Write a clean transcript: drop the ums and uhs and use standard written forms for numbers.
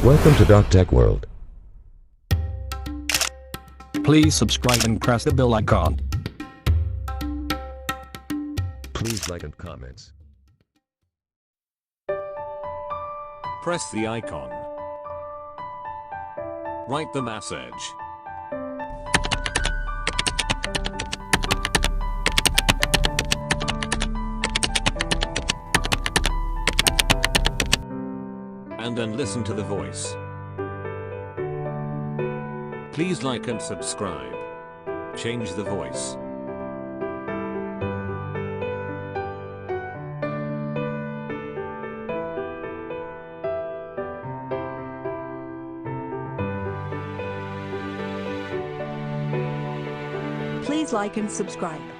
Welcome to Tech World. Please subscribe and press the bell icon. Please like and comments. Press the icon. Write the message. And then listen to the voice. Please like and subscribe. Change the voice. Please like and subscribe.